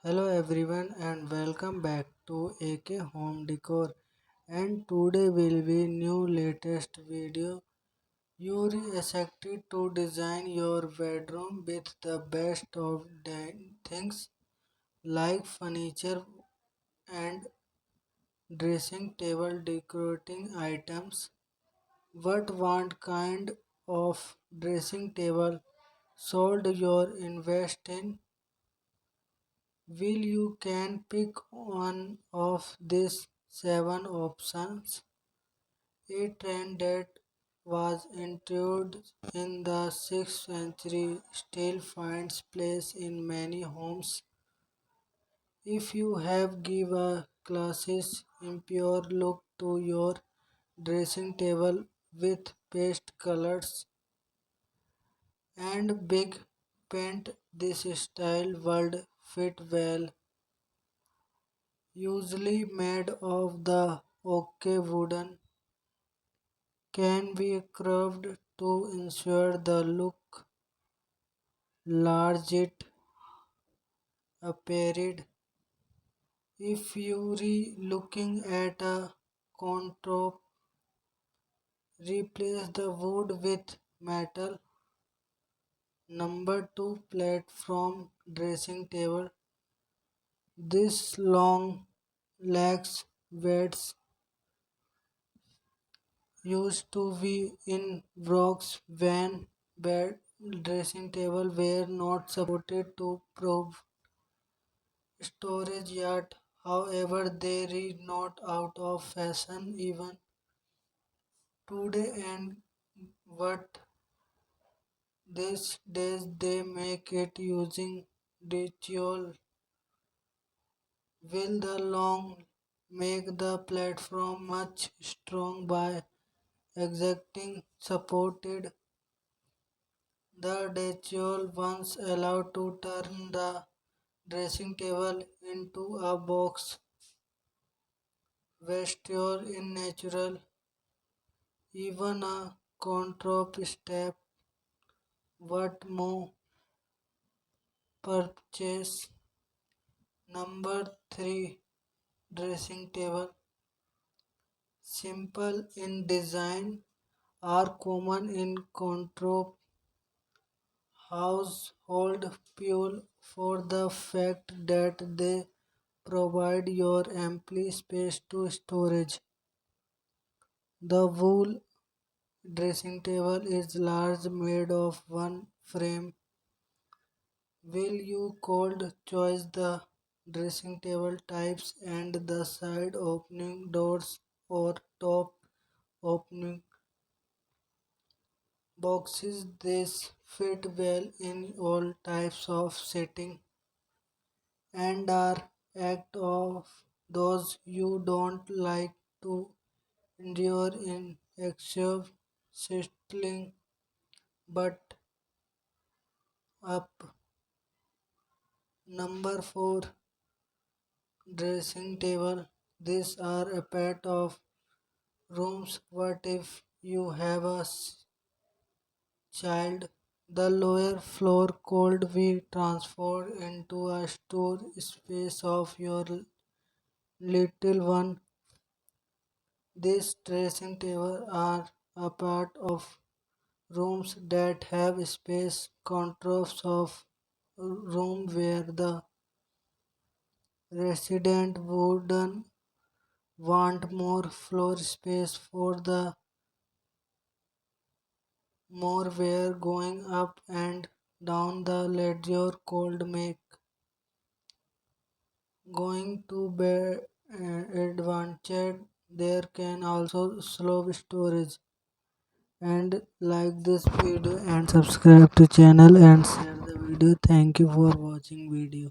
Hello everyone and welcome back to AK Home Decor, and today will be new latest video. You're excited to design your bedroom with the best of things like furniture and dressing table decorating items. What kind of dressing table should you invest in? Will you can pick one of these seven options? A trend that was introduced in the 6th century still finds place in many homes. If you have give a classes impure look to your dressing table with paste colors and big paint, this style would fit well. Usually made of the oak wooden, can be curved to ensure the look large it appeared. If you're looking at a countertop, replace the wood with metal. Number 2, platform dressing table. This long legs weights used to be in blocks when bed dressing table were not supported to prove storage yet. However, they are not out of fashion even today, and what these days they make it using ritual. Will the long make the platform much strong by exacting supported. The ritual once allowed to turn the dressing table into a box vestibule in natural, even a control step. What more purchase? Number 3, dressing table. Simple in design, are common in control household fuel for the fact that they provide your ample space to storage. The wool dressing table is large made of one frame. Will you cold choose the dressing table types and the side opening doors or top opening boxes? This fit well in all types of setting and are act of those you don't like to endure in excessive settling but up. Number 4, dressing table. These are a part of rooms. What if you have a child? The lower floor could be transferred into a store space of your little one. These dressing tables are a part of rooms that have space contours of room where the resident wouldn't want more floor space for the more where going up and down the ladder could make going to bed advantage. There can also slow storage. And like this video and subscribe to channel and share the video. Thank you for watching video.